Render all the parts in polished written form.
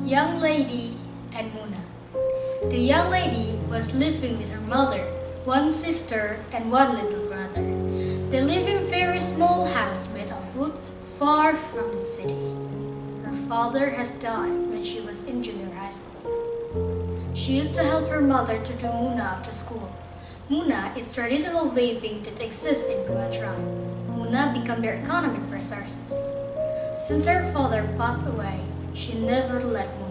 Young Lady and Muna. The young lady was living with her mother, one sister, and one little brother. They live in a very small house made of wood, far from the city. Her father has died when she was in junior high school. She used to help her mother to do Muna after school. Muna is traditional waving that exists in Goa tribe. Muna became their economic resources. Since her father passed away, she never left Muna.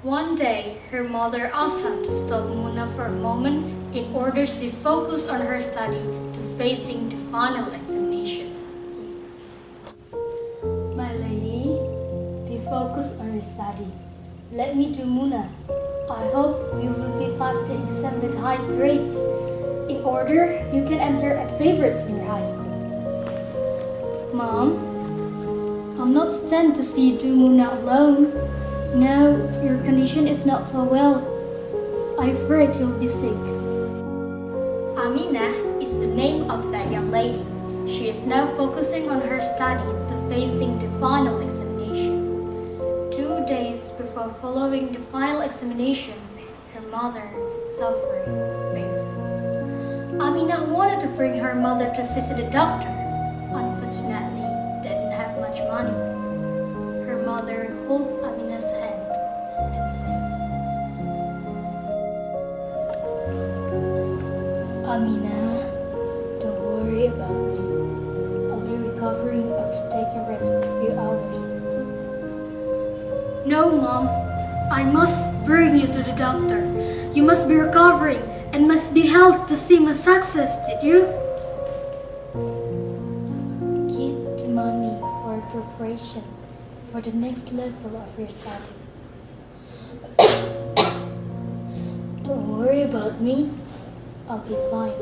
One day, her mother asked her to stop Muna for a moment in order to focus on her study to facing the final examination. My lady, be focused on your study. Let me do Muna. I hope you will be past the exam with high grades. In order, you can enter at favorites in your high school. Mom, I'm not stand to see you do Muna alone. Now, your condition is not so well. I'm afraid you'll be sick. Aminah is the name of that young lady. She is now focusing on her study to facing the final examination. 2 days before following the final examination, her mother suffered fever. Aminah wanted to bring her mother to visit a doctor. Unfortunately, they didn't have much money. Her mother held Aminah's hand and said, Aminah, don't worry about me. I'll be recovering after taking rest for a few hours. No, Mom. I must bring you to the doctor. You must be recovering and must be helped to see my success, did you? Keep the money for preparation for the next level of your study. Don't worry about me. I'll be fine.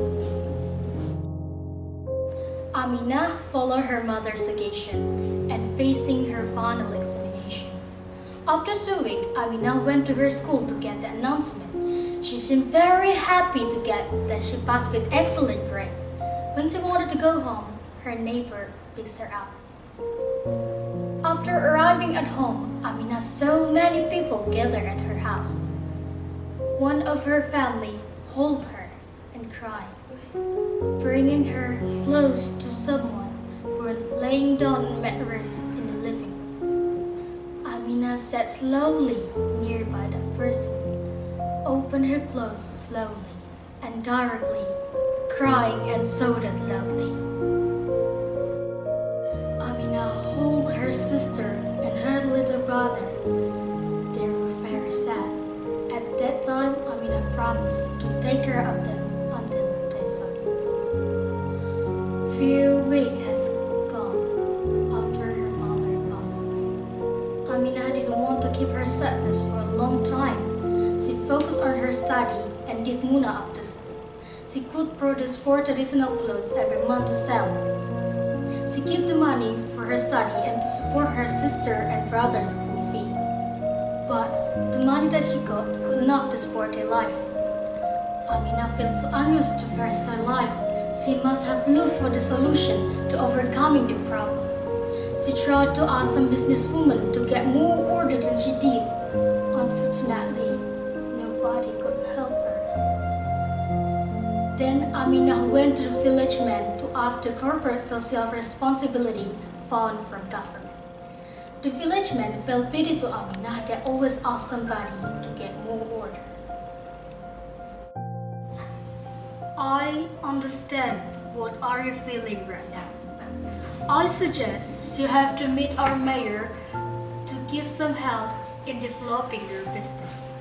Aminah followed her mother's suggestion and facing her final examination. After 2 weeks, Aminah went to her school to get the announcement. She seemed very happy to get that she passed with excellent grade. When she wanted to go home, her neighbor picks her up. After arriving at home, Aminah saw many people gather at her house. One of her family held her and cried, bringing her close to someone who was laying down on a mattress in the living room. Aminah sat slowly nearby that person, opened her clothes slowly and directly, crying and sobbed loudly. Aminah held her sister and her little brother. They were very sad. At that time, Aminah promised to take care of them until their success. Few weeks has gone after her mother passed away. Aminah didn't want to keep her sadness for a long time. She focused on her study and did Muna after school. She could produce 4 traditional clothes every month to sell. She kept the money for her study and to support her sister and brother's school fee. But the money that she got could not to support their life. Aminah felt so unused to face her life. She must have looked for the solution to overcoming the problem. She tried to ask some businesswoman to get more orders than she did. Unfortunately, nobody could help her. Then Aminah went to the village man to ask the corporate social responsibility fund from government. The village man felt pity to Aminah that always asked somebody to get more order. I understand what are you feeling right now. I suggest you have to meet our mayor to give some help in developing your business.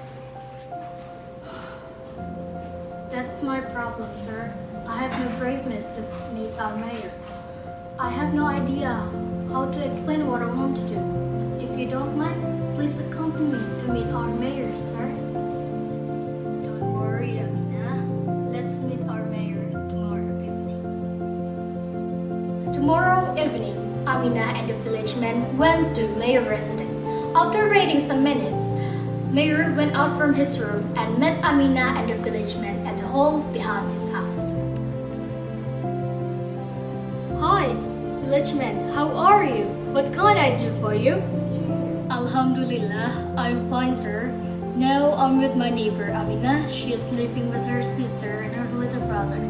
That's my problem, sir. I have no braveness to meet our mayor. I have no idea how to explain what I want to do. If you don't mind, please accompany me to meet our mayor, sir. Don't worry, Aminah. Let's meet our mayor tomorrow evening. Tomorrow evening, Aminah and the village man went to mayor's residence. After waiting some minutes, Mayor went out from his room and met Aminah and the village man at the hall behind his house. Hi, village man, how are you? What can I do for you? Alhamdulillah, I'm fine, sir. Now I'm with my neighbor Amina. She is living with her sister and her little brother.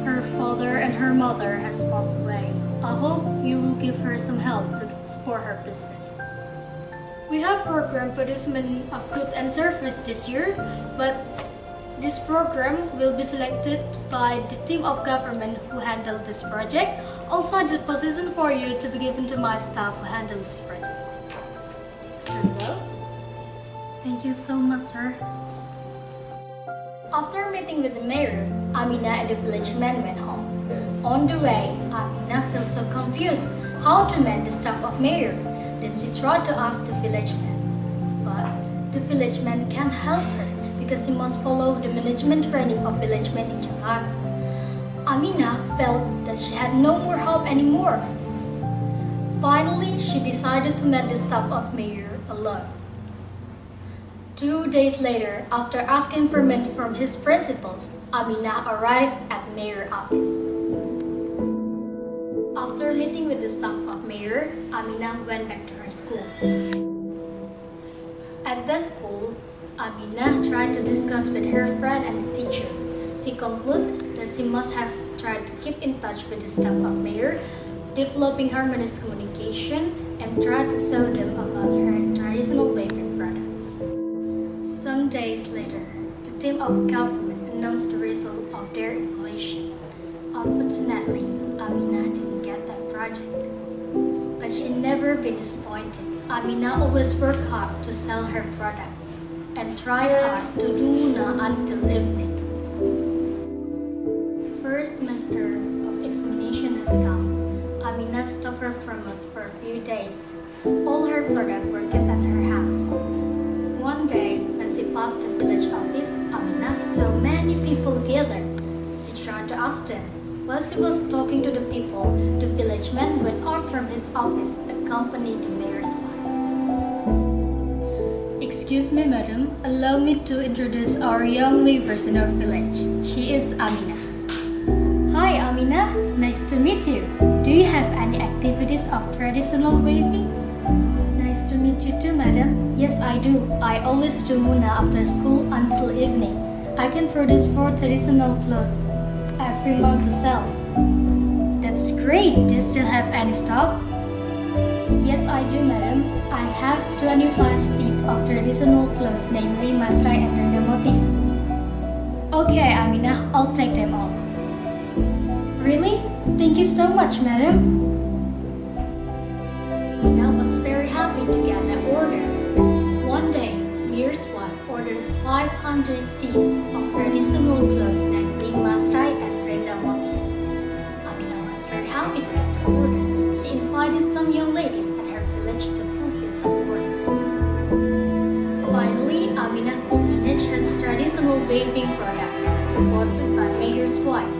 Her father and her mother has passed away. I hope you will give her some help to support her business. We have program producement of goods and service this year, but this program will be selected by the team of government who handle this project. Also, the position for you to be given to my staff who handle this project. Hello. Thank you so much, sir. After meeting with the mayor, Amina and the village man went home. On the way, Amina felt so confused how to meet the staff of mayor. Then she tried to ask the village man, but the village man can't help her because he must follow the management training of village men in Jakarta. Amina felt that she had no more hope anymore. Finally, she decided to meet the staff of mayor alone. 2 days later, after asking permission from his principal, Amina arrived at mayor office. After meeting with the staff of mayor, Amina went back to her school. At the school, Amina tried to discuss with her friend and the teacher. She concluded that she must have tried to keep in touch with the staff of mayor, developing harmonious communication, and tried to show them about her traditional baking products. Some days later, the team of government announced the result of their evaluation. Unfortunately, Amina didn't get that project. But she never been disappointed. Amina always worked hard to sell her products and tried hard to do Muna until evening. First semester of examination has come. Amina stopped her promote for a few days. All her products were kept at her house. One day, when she passed the village office, Amina saw many people gathered. She tried to ask them. While she was talking to the people, the village man went out from his office, accompanied the mayor's wife. Excuse me, madam. Allow me to introduce our young weavers in our village. She is Amina. Hi, Amina. Nice to meet you. Do you have any activities of traditional weaving? Nice to meet you too, madam. Yes, I do. I always do Muna after school until evening. I can produce 4 traditional clothes every month to sell. That's great. Do you still have any stock? Yes, I do, madam. I have 25 sheets of traditional clothes, namely Masrai and Renda motif. Okay, Amina, I'll take them all. Really? Thank you so much, madam. Amina was very happy to get that order. One day, Mir's wife ordered 500 sheets of traditional clothes, namely Masrai and Renda motif. Amina was very happy to get the order. She invited some young ladies at her village to fulfill the order. Finally, Amina could manage her traditional weaving product, supported by Mayor's wife.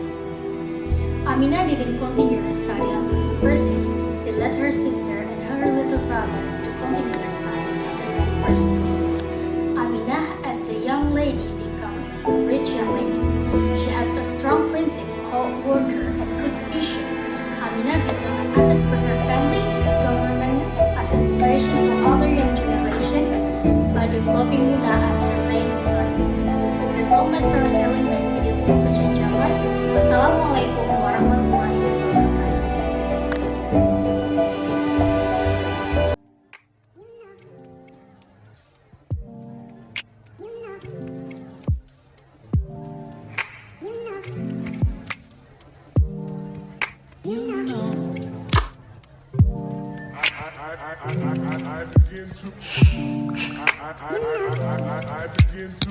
Amina didn't continue her study until university. She let her sister and her little brother to continue her study at the university. Amina, as the young lady, become a rich young lady. She has a strong principle, hard worker, and good vision. Amina became an asset for her family, government, and as inspiration for other young generation by developing Muna as her main product. That's all my storytelling that be useful to change your life. Wassalamualaikum warahmatullahi wabarakatuh. I begin to